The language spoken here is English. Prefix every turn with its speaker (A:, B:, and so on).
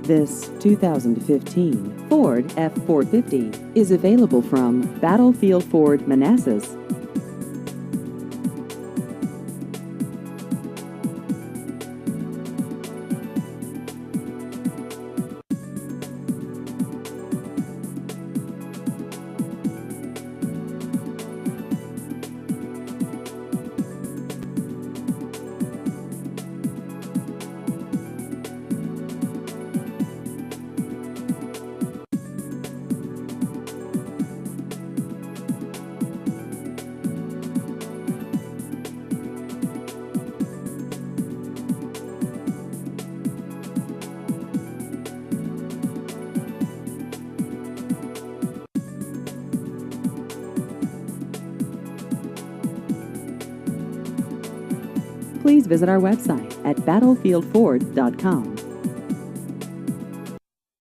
A: This 2015 Ford F450 is available from Battlefield Ford, Manassas. Please visit our website at battlefieldford.com.